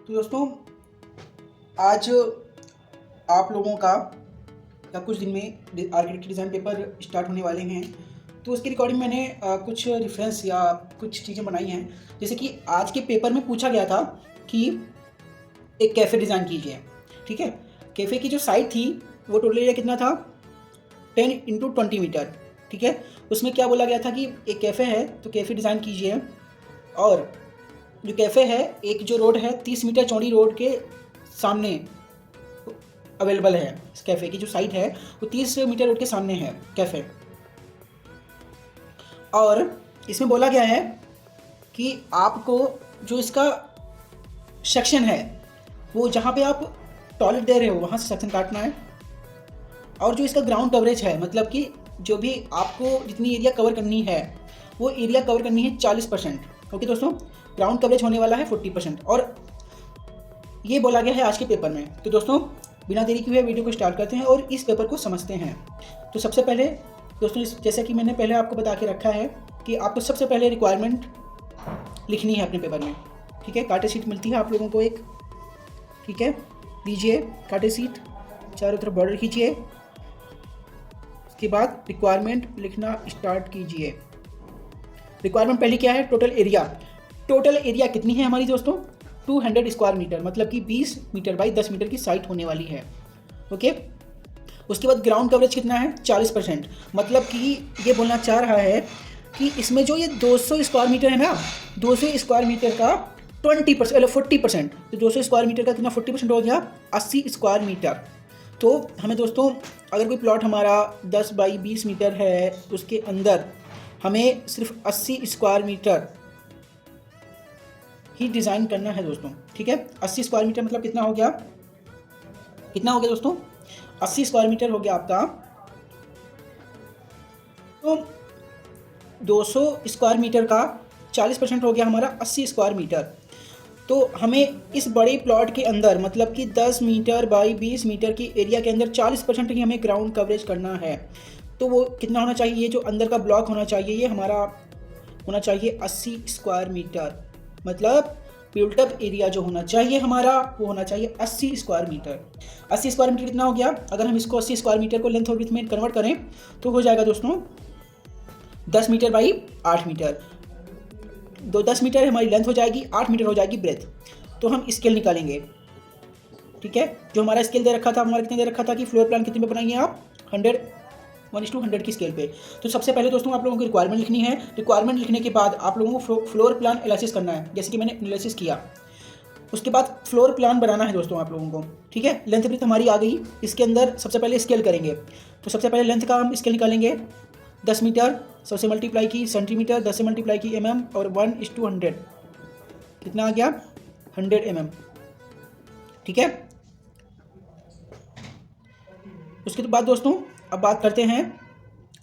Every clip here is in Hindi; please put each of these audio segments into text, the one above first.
तो दोस्तों आज आप लोगों का या कुछ दिन में आर्किटेक्चर डिज़ाइन पेपर स्टार्ट होने वाले हैं, तो उसकी रिकॉर्डिंग मैंने कुछ रेफरेंस या कुछ चीज़ें बनाई हैं। जैसे कि आज के पेपर में पूछा गया था कि एक कैफ़े डिज़ाइन कीजिए, ठीक है। कैफ़े की जो साइट थी वो टोटल एरिया कितना था, 10x20 मीटर, ठीक है। उसमें क्या बोला गया था कि एक कैफ़े है तो कैफ़े डिज़ाइन कीजिए, और जो कैफ़े है एक जो रोड है 30 मीटर चौड़ी रोड के सामने अवेलेबल है। इस कैफ़े की जो साइट है वो 30 मीटर रोड के सामने है कैफ़े। और इसमें बोला गया है कि आपको जो इसका सेक्शन है वो जहाँ पे आप टॉयलेट दे रहे हो वहाँ से सेक्शन काटना है, और जो इसका ग्राउंड कवरेज है, मतलब कि जो भी आपको जितनी एरिया कवर करनी है वो एरिया कवर करनी है 40%। ओके दोस्तों, ग्राउंड कवरेज होने वाला है 40%, और ये बोला गया है आज के पेपर में। तो दोस्तों बिना देरी किए हुए वीडियो को स्टार्ट करते हैं और इस पेपर को समझते हैं। तो सबसे पहले दोस्तों, जैसा कि मैंने पहले आपको बता के रखा है कि आपको सबसे पहले रिक्वायरमेंट लिखनी है अपने पेपर में, ठीक है। कार्टे शीट मिलती है आप लोगों को एक, ठीक है, लीजिए कार्टे शीट, चारों तरफ बॉर्डर खींचिए, उसके बाद रिक्वायरमेंट लिखना स्टार्ट कीजिए। रिक्वायरमेंट पहली क्या है, टोटल एरिया। टोटल एरिया कितनी है हमारी दोस्तों, 200 स्क्वायर मीटर, मतलब कि 20 मीटर बाई 10 मीटर की साइट होने वाली है। ओके, उसके बाद ग्राउंड कवरेज कितना है, 40%, मतलब कि ये बोलना चाह रहा है कि इसमें जो ये 200 स्क्वायर मीटर है ना, 200 स्क्वायर मीटर का 20% 40%, तो 200 स्क्वायर मीटर का कितना 40% हो गया, 80 स्क्वायर मीटर। तो हमें दोस्तों अगर कोई प्लॉट हमारा 10 बाई 20 मीटर है, उसके अंदर हमें सिर्फ 80 स्क्वायर मीटर ही डिज़ाइन करना है दोस्तों, ठीक है। 80 स्क्वायर मीटर मतलब कितना हो गया, कितना हो गया दोस्तों, 80 स्क्वायर मीटर हो गया आपका। तो 200 स्क्वायर मीटर का 40% हो गया हमारा 80 स्क्वायर मीटर। तो हमें इस बड़े प्लॉट के अंदर, मतलब कि 10 मीटर बाई 20 मीटर की एरिया के अंदर 40% ही हमें ग्राउंड कवरेज करना है। तो वो कितना होना चाहिए, ये जो अंदर का ब्लॉक होना चाहिए ये हमारा होना चाहिए 80 स्क्वायर मीटर, मतलब बिल्टअप एरिया जो होना चाहिए हमारा वो होना चाहिए 80 स्क्वायर मीटर। 80 स्क्वायर मीटर कितना हो गया, अगर हम इसको 80 स्क्वायर मीटर को लेंथ और विड्थ में कन्वर्ट करें तो हो जाएगा दोस्तों 10 मीटर बाई 8 मीटर। 10 मीटर हमारी लेंथ हो जाएगी, 8 मीटर हो जाएगी ब्रेथ। तो हम स्केल निकालेंगे, ठीक है। जो हमारा स्केल दे रखा था, हमारा कितने दे रखा था कि फ्लोर प्लान कितने पे बनाएंगे आप, 1:100 की स्केल पे। तो सबसे पहले दोस्तों आप लोगों को रिक्वायरमेंट लिखनी है। रिक्वायरमेंट लिखने के बाद आप लोगों को फ्लोर प्लान एनालिसिस करना है, जैसे कि मैंने एनालिसिस किया। उसके बाद फ्लोर प्लान बनाना है दोस्तों आप लोगों को, ठीक है। लेंथ ब्रेथ हमारी आ गई, इसके अंदर सबसे पहले स्केल करेंगे। तो सबसे पहले लेंथ का हम स्केल निकालेंगे, 10 मीटर, 100 से मल्टीप्लाई की सेंटीमीटर, 10 से मल्टीप्लाई की mm, और 1:100 कितना आ गया, 100 mm, ठीक है। उसके बाद दोस्तों अब बात करते हैं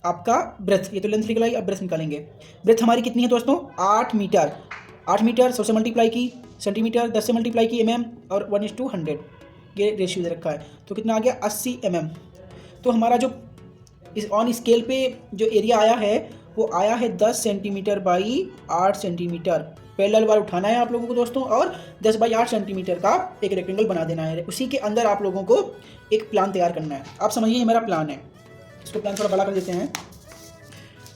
आपका ब्रेथ। ये तो लेंथ निकलाई, अब ब्रेथ निकालेंगे। ब्रेथ हमारी कितनी है दोस्तों, 8 मीटर। 8 मीटर 100 से मल्टीप्लाई की सेंटीमीटर, 10 से मल्टीप्लाई की mm, और 1:100 ये रेशियो दे रखा है। तो कितना आ गया, 80 mm। तो हमारा जो इस ऑन स्केल पे जो एरिया आया है वो आया है 10 सेंटीमीटर बाई 8 सेंटीमीटर। पैरेलल बार उठाना है आप लोगों को दोस्तों, और 10 बाई 8 सेंटीमीटर का एक रेक्टेंगल बना देना है। उसी के अंदर आप लोगों को एक प्लान तैयार करना है। आप समझिए ये मेरा प्लान है, इसको प्लान थोड़ा बड़ा कर देते हैं।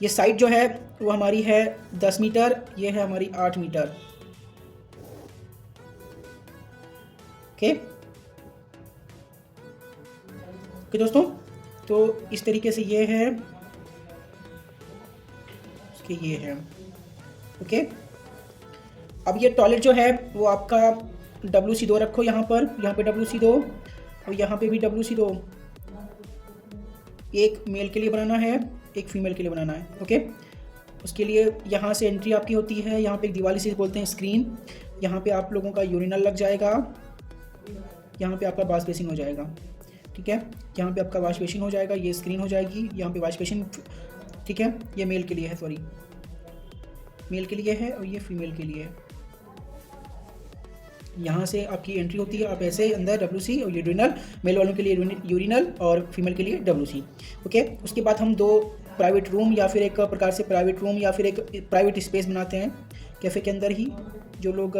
ये साइड जो है वो हमारी है 10 मीटर, ये है हमारी 8 मीटर, ओके ओके दोस्तों। तो इस तरीके से ये है, उसके ये है, ओके। अब ये टॉयलेट जो है वो आपका WC2 रखो यहाँ पर, यहाँ पे WC2 और यहाँ पे भी WC2। एक मेल के लिए बनाना है, एक फीमेल के लिए बनाना है, ओके। उसके लिए यहाँ से एंट्री आपकी होती है, यहाँ पे एक दीवार से बोलते हैं स्क्रीन, यहाँ पे आप लोगों का यूरिनल लग जाएगा, यहाँ पे आपका वॉश बेसिन हो जाएगा, ठीक है। यहाँ पे आपका वॉश बेसिन हो जाएगा, ये स्क्रीन हो जाएगी, यहाँ पे वॉश बेसिन, ठीक है। ये मेल के लिए है, सॉरी मेल के लिए है, और ये फीमेल के लिए है। यहाँ से आपकी एंट्री होती है, आप ऐसे अंदर WC और यूरिनल, मेल वालों के लिए यूरिनल और फीमेल के लिए WC, ओके। उसके बाद हम 2 प्राइवेट रूम या फिर एक प्रकार से प्राइवेट रूम या फिर एक प्राइवेट स्पेस बनाते हैं कैफ़े के अंदर ही। जो लोग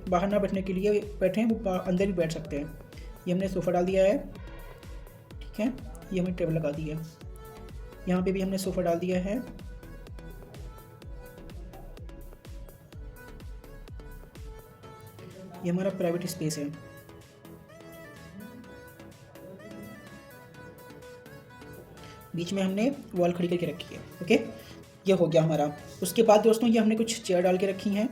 बाहर ना बैठने के लिए बैठे हैं वो अंदर भी बैठ सकते हैं। ये हमने सोफ़ा डाल दिया है, ठीक है। ये हमने टेबल लगा दी है, यहाँ पे भी हमने सोफ़ा डाल दिया है। ये हमारा प्राइवेट स्पेस है। बीच में हमने वॉल खड़ी करके रखी है, ओके। ये हो गया हमारा। उसके बाद दोस्तों ये हमने कुछ चेयर डाल के रखी हैं,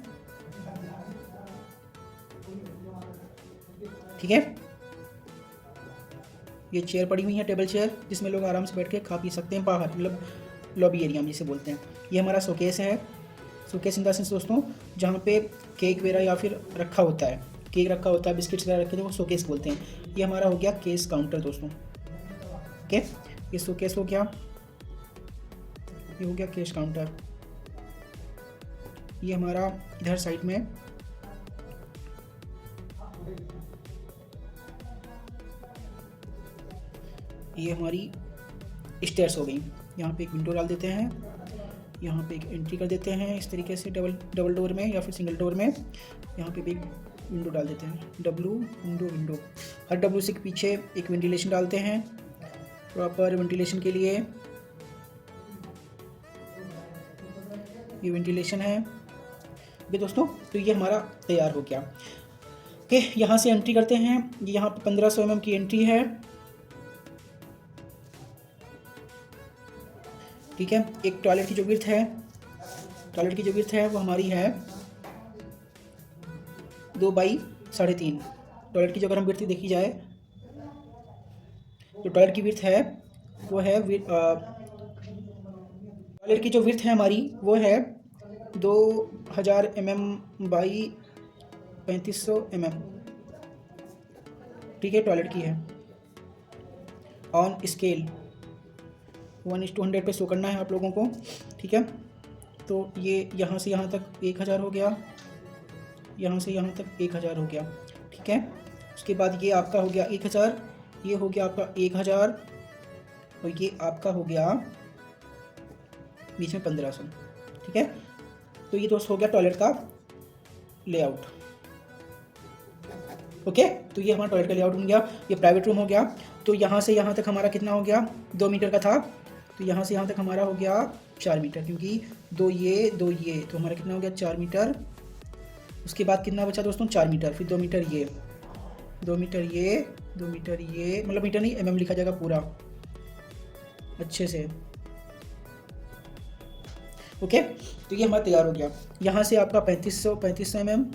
ठीक है। ये चेयर पड़ी हुई है, टेबल चेयर, जिसमें लोग आराम से बैठ के खा पी सकते हैं बाहर, मतलब लॉबी एरिया में जिसे बोलते हैं। ये हमारा शोकेस है। शोकेस इन द सेंस दोस्तों जहाँ पे केक वगैरह या फिर रखा होता है, केक रखा होता है, बिस्किट्स वगैरह रखे थे, वो शोकेस बोलते हैं। ये हमारा हो गया केस काउंटर दोस्तों, ओके। ये शोकेस हो गया, ये हो गया केस काउंटर। ये हमारा इधर साइड में ये हमारी स्टेयर्स हो गई। यहाँ पे एक विंडो डाल देते हैं, यहाँ पे एक एंट्री कर देते हैं इस तरीके से डबल डोर में या फिर सिंगल डोर में। यहाँ पे भी एक विंडो डाल देते हैं, विंडो। हर डब्ल्यू सी के पीछे एक वेंटिलेशन डालते हैं प्रॉपर वेंटिलेशन के लिए। ये वेंटिलेशन है भी दोस्तों। तो ये हमारा तैयार हो गया, ओके। यहाँ से एंट्री करते हैं। यहाँ पे 1500 mm की एंट्री है, ठीक है। एक टॉयलेट की जो विड्थ है, वो हमारी है 2 बाई 3.5। टॉयलेट की जो अगर हम विड्थ देखी जाए तो टॉयलेट की विड्थ है वो है टॉयलेट की जो विड्थ है हमारी वो है 2000 mm बाई 3500 mm, ठीक है। टॉयलेट की है ऑन स्केल 1:100 पे शो करना है आप लोगों को, ठीक है। तो ये यहाँ से यहाँ तक 1000 हो गया, यहाँ से यहाँ तक 1000 हो गया, ठीक है। उसके बाद ये आपका हो गया 1000, ये हो गया आपका 1000 और ये आपका हो गया बीच में 1500, ठीक है। तो ये दोस्त हो गया टॉयलेट का लेआउट, ओके। तो ये हमारा टॉयलेट का लेआउट बन गया। ये प्राइवेट रूम हो गया। तो यहाँ से यहाँ तक हमारा कितना हो गया, 2 मीटर का था, तो यहाँ से यहाँ तक हमारा हो गया 4 मीटर, क्योंकि 2 ये तो हमारा कितना हो गया 4 मीटर। उसके बाद कितना बचा दोस्तों 4 मीटर, फिर 2 मीटर ये, 2 मीटर ये, 2 मीटर ये, मतलब मीटर नहीं mm लिखा जाएगा पूरा अच्छे से, ओके। तो ये हमारा तैयार हो गया। यहाँ से आपका 3500 mm,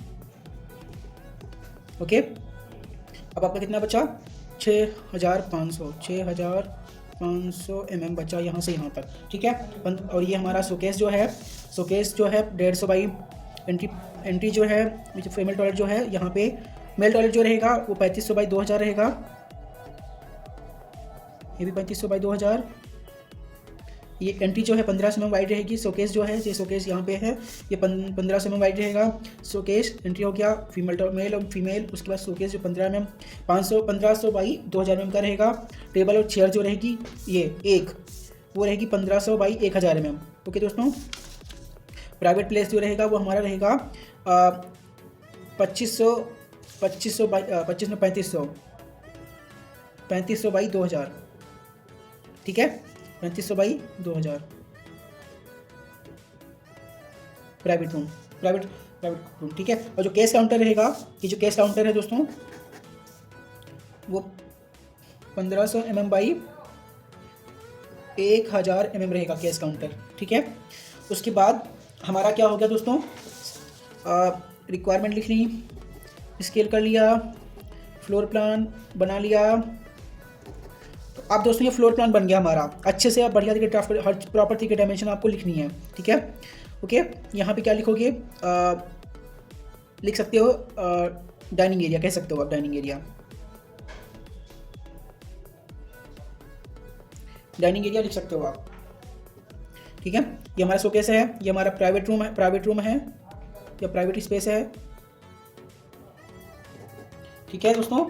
ओके। अब आपका कितना बचा 6500 mm बचा यहाँ से यहाँ तक, ठीक है। और ये हमारा शोकेस जो है 150 बाई एंट्री जो है फीमेल टॉयलेट जो है, यहाँ पे मेल टॉयलेट जो रहेगा वो 3500 बाई 2000 रहेगा। ये भी 3500 बाई 2000। ये एंट्री जो है 1500 mm वाइड रहेगी। शोकेस जो है, ये शोकेस यहाँ पे है, ये 1500 mm वाइड रहेगा। शोकेस एंट्री हो गया मेल और फीमेल। उसके बाद शोकेस जो 1500 बाई 2000 mm का रहेगा। टेबल और चेयर जो रहेगी ये वो रहेगी 1500 बाई 1000 mm, ओके दोस्तों। प्राइवेट प्लेस जो रहेगा वो हमारा रहेगा 3500 बाई 2000, ठीक है। 3500 बाई 2000 प्राइवेट रूम, ठीक है। और जो केस काउंटर रहेगा, ये जो केस काउंटर है दोस्तों वो 1500 mm बाई 1000 mm रहेगा केस काउंटर, ठीक है। उसके बाद हमारा क्या हो गया दोस्तों, रिक्वायरमेंट लिख ली, स्केल कर लिया, फ्लोर प्लान बना लिया। तो आप दोस्तों ये फ्लोर प्लान बन गया हमारा अच्छे से। आप बढ़िया तरीके ड्राफ्ट हर प्रॉपर तरीके डायमेंशन आपको लिखनी है, ठीक है, ओके। यहाँ पे क्या लिखोगे, लिख सकते हो डाइनिंग एरिया, कह सकते हो आप डाइनिंग एरिया लिख सकते हो आप, ठीक है। ये हमारा शोकेस है, ये हमारा प्राइवेट रूम है या प्राइवेट स्पेस है, ठीक है दोस्तों।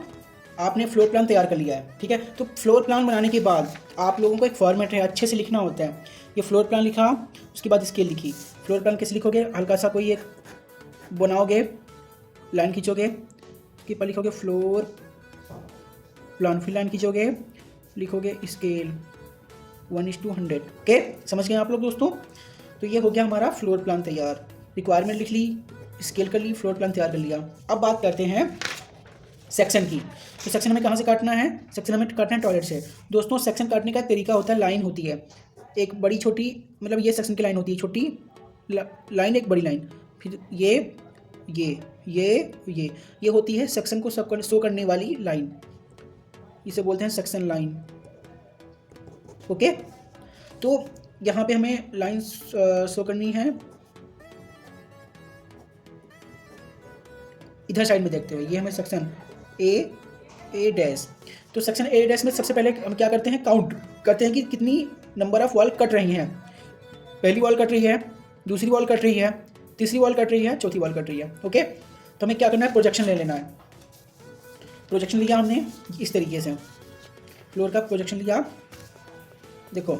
आपने फ्लोर प्लान तैयार कर लिया है, ठीक है। तो फ्लोर प्लान बनाने के बाद आप लोगों को एक फॉर्मेट है, अच्छे से लिखना होता है। ये फ्लोर प्लान लिखा, उसके बाद स्केल लिखी। फ्लोर प्लान कैसे लिखोगे, हल्का सा कोई एक बनाओगे, लाइन खींचोगे, उसके ऊपर लिखोगे फ्लोर प्लान, फिर लाइन खींचोगे, लिखोगे स्केल 1:100। ओके, समझ गए आप लोग दोस्तों। तो ये हो गया हमारा फ्लोर प्लान तैयार। रिक्वायरमेंट लिख ली, स्केल कर ली, फ्लोर प्लान तैयार कर लिया। अब बात करते हैं सेक्शन की। तो सेक्शन हमें कहाँ से काटना है, सेक्शन हमें काटना है टॉयलेट से। दोस्तों सेक्शन काटने का तरीका होता है, लाइन होती है एक बड़ी छोटी, मतलब ये सेक्शन की लाइन होती है, छोटी लाइन एक बड़ी लाइन, फिर ये होती है सेक्शन को सब शो करने वाली लाइन, इसे बोलते हैं सेक्शन लाइन। ओके, तो यहाँ पे हमें लाइन शो करनी है इधर साइड में देखते हुए। ये हमें सेक्शन ए डैश। तो सेक्शन ए डैश में सबसे पहले हम क्या करते हैं, काउंट करते हैं कि कितनी नंबर ऑफ वॉल कट रही हैं। पहली वॉल कट रही है, दूसरी वॉल कट रही है, तीसरी वॉल कट रही है, चौथी वॉल कट रही है। ओके, तो हमें क्या करना है, प्रोजेक्शन ले लेना है। प्रोजेक्शन लिया हमने इस तरीके से, फ्लोर का प्रोजेक्शन लिया, देखो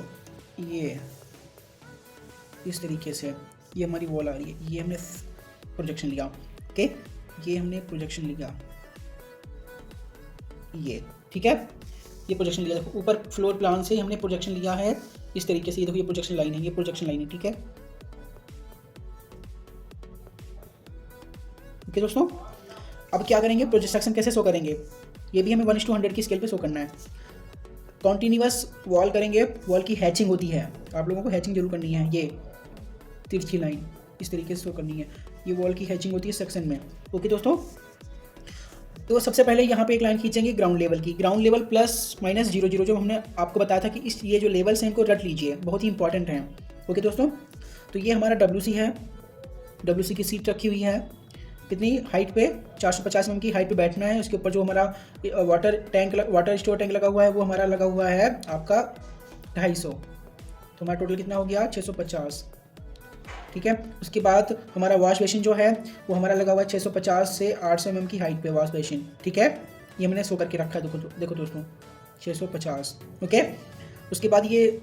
ये इस तरीके से, ये हमारी वॉल आ रही है, ये हमने प्रोजेक्शन लिया। ओके, ये हमने प्रोजेक्शन लिया, ये ठीक है, ये प्रोजेक्शन लिया। देखो ऊपर फ्लोर प्लान से हमने प्रोजेक्शन लिया है इस तरीके से, ये देखो ये प्रोजेक्शन लाइन है, ये प्रोजेक्शन लाइन है, ठीक है। ओके दोस्तों, अब क्या करेंगे, प्रोजेक्शन कैसे शो करेंगे, ये भी हमें 1:100 की स्केल पे शो करना है। कॉन्टिन्यूअस वॉल करेंगे, वॉल की हैचिंग होती है, आप लोगों को हैचिंग जरूर करनी है। ये तिरछी लाइन इस तरीके से शो करनी है, ये वॉल की हैचिंग होती है सेक्शन में। ओके दोस्तों, तो सबसे पहले यहाँ पे एक लाइन खींचेंगे ग्राउंड लेवल की, ग्राउंड लेवल +-0 जो हमने आपको बताया था कि ये जो लेवल्स हैं इनको रट लीजिए, बहुत ही इंपॉर्टेंट हैं। ओके दोस्तों, तो ये हमारा WC है, WC की सीट रखी हुई है, कितनी हाइट पे, 450 mm की हाइट पे बैठना है। उसके ऊपर जो हमारा वाटर स्टोर टैंक लगा हुआ है वो हमारा लगा हुआ है आपका 250, तो हमारा टोटल कितना हो गया 650, ठीक है। उसके बाद हमारा वॉश बेसिन जो है वो हमारा लगा हुआ है 650 से 800 mm की हाइट पे वॉश बेसिन, ठीक है। ये मैंने शो करके रखा है, देखो दोस्तों 650। ओके, उसके बाद ये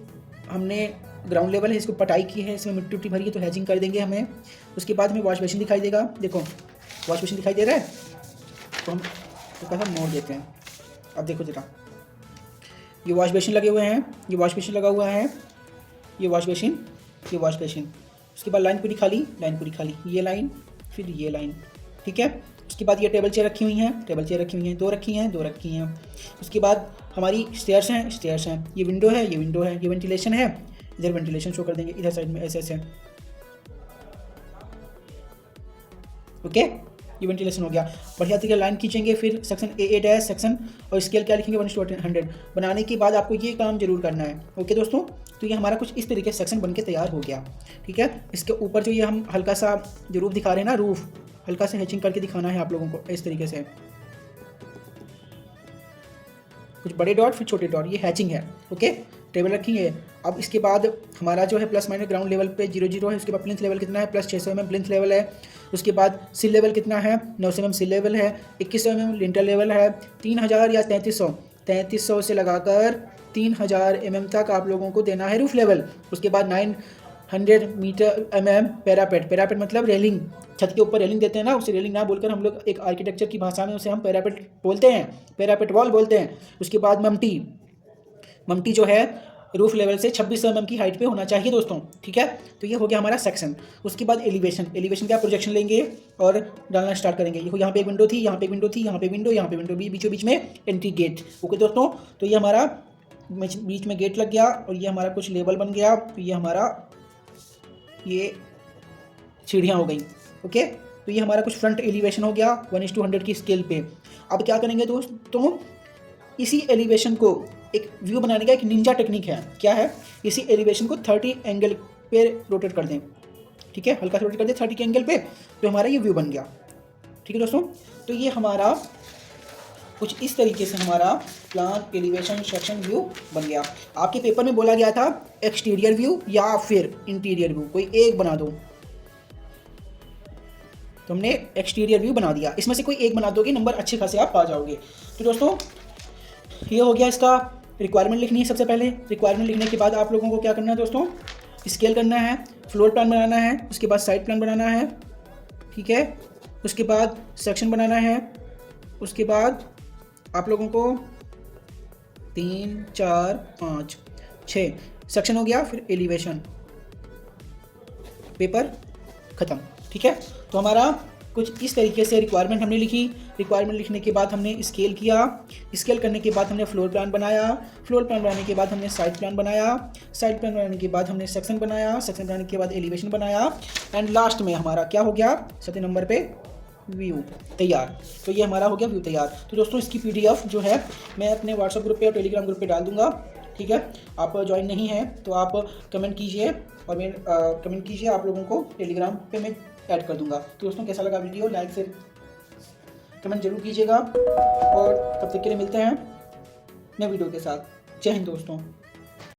हमने ग्राउंड लेवल है, इसको पटाई की है, इसमें मिट्टी उट्टी भरी है तो हैजिंग कर देंगे हमें। उसके बाद हमें वॉश बेसिन दिखाई देगा, देखो वॉश बेसिन दिखाई दे रहा है, तो हम कैसा मोड़ देते हैं। अब देखो जरा, ये वॉश बेसिन लगे हुए हैं, ये वॉश बेसिन लगा हुआ है, ये वॉश बेसिन, ये वॉश बेसिन। उसके बाद लाइन पूरी खाली, ये लाइन, फिर ये लाइन, ठीक है। उसके बाद ये टेबल चेयर रखी हुई हैं, दो रखी हैं। उसके बाद हमारी स्टेयर्स हैं, ये विंडो है, ये वेंटिलेशन है, इधर वेंटिलेशन शो कर देंगे, इधर साइड में ऐसे। ओके, ये वेंटिलेशन हो गया। बढ़िया तरीके लाइन खींचेंगे, फिर सेक्शन ए डैश सेक्शन और स्केल क्या लिखेंगे 1:100 बनाने के बाद आपको ये काम जरूर करना है। ओके दोस्तों, तो ये हमारा कुछ इस तरीके से सेक्शन बन के तैयार हो गया, ठीक है। इसके ऊपर जो ये हम हल्का सा जो रूफ दिखा रहे हैं ना, रूफ हल्का सा हैचिंग करके दिखाना है आप लोगों को इस तरीके से, कुछ बड़े डॉट फिर छोटे डॉट, ये हैचिंग है। ओके, टेबल रखी है। अब इसके बाद हमारा जो है ± ग्राउंड लेवल पे 0 है, उसके बाद प्लिंथ लेवल कितना है +600 mm प्लिंथ लेवल है। उसके बाद सिल लेवल कितना है 900 mm सिल लेवल है, 2100 mm लिंटर लेवल है, 3000 या 3300 से लगाकर 3000 mm तक आप लोगों को देना है रूफ लेवल। उसके बाद 900 mm पैरापेट मतलब रेलिंग, छत के ऊपर रेलिंग देते हैं ना, उसे रेलिंग ना बोलकर हम लोग एक आर्किटेक्चर की भाषा में उसे हम पैरापेट बोलते हैं, पैरापेट वॉल बोलते हैं। उसके बाद ममटी जो है रूफ लेवल से 2600 mm की हाइट पे होना चाहिए दोस्तों, ठीक है। तो ये हो गया हमारा सेक्शन। उसके बाद एलिवेशन क्या प्रोजेक्शन लेंगे और डालना स्टार्ट करेंगे। देखो यहाँ पे एक विंडो थी, यहाँ पे एक विंडो थी, यहाँ पे विंडो, बीचों बीच में एंट्री गेट। ओके दोस्तों, तो ये हमारा बीच में गेट लग गया और ये हमारा कुछ लेवल बन गया, तो ये हमारा ये सीढ़ियाँ हो गई। ओके, तो ये हमारा कुछ फ्रंट एलिवेशन हो गया 1:100 की स्केल पे। अब क्या करेंगे दोस्तों, इसी एलिवेशन को एक व्यू बनाने का एक निंजा टेक्निक है, क्या है, इसी एलिवेशन को 30 एंगल पे रोटेट कर दें, ठीक है, हल्का सा रोटेट कर दें 30 के एंगल पे, तो हमारा ये व्यू बन गया, ठीक है दोस्तों। तो ये हमारा कुछ इस तरीके से हमारा प्लान एलिवेशन सेक्शन व्यू बन गया। आपके पेपर में बोला गया था एक्सटीरियर व्यू या फिर इंटीरियर व्यू, कोई एक बना दो। तो हमने एक्सटीरियर व्यू बना दिया। इसमें से कोई एक बना दोगे, नंबर अच्छे खासे आप पा जाओगे। तो दोस्तों ये हो गया, इसका रिक्वायरमेंट लिखनी है। सबसे पहले रिक्वायरमेंट लिखने के बाद आप लोगों को क्या करना है दोस्तों, स्केल करना है, फ्लोर प्लान बनाना है, उसके बाद साइड प्लान बनाना है, ठीक है। उसके बाद सेक्शन बनाना है, उसके बाद आप लोगों को 3 4 5 6 सेक्शन हो गया, फिर एलिवेशन, पेपर ख़त्म, ठीक है। तो हमारा कुछ इस तरीके से रिक्वायरमेंट हमने लिखी। रिक्वायरमेंट लिखने के बाद हमने स्केल किया, स्केल करने के बाद हमने फ्लोर प्लान बनाया, फ्लोर प्लान बनाने के बाद हमने साइड प्लान बनाया, साइड प्लान बनाने के बाद हमने सेक्शन बनाया, सेक्शन बनाने के बाद एलिवेशन बनाया, एंड लास्ट में हमारा क्या हो गया, 7 नंबर पे व्यू तैयार। तो ये हमारा हो गया व्यू तैयार। तो दोस्तों इसकी PDF जो है मैं अपने व्हाट्सएप ग्रुप पे और टेलीग्राम ग्रुप पे डाल दूंगा, ठीक है। आप ज्वाइन नहीं हैं तो आप कमेंट कीजिए, और मैं कमेंट कीजिए, आप लोगों को टेलीग्राम पे मैं ऐड कर दूंगा। तो दोस्तों कैसा लगा वीडियो, लाइक से कमेंट जरूर कीजिएगा, और तब तक के लिए मिलते हैं नए वीडियो के साथ। जय हिंद दोस्तों।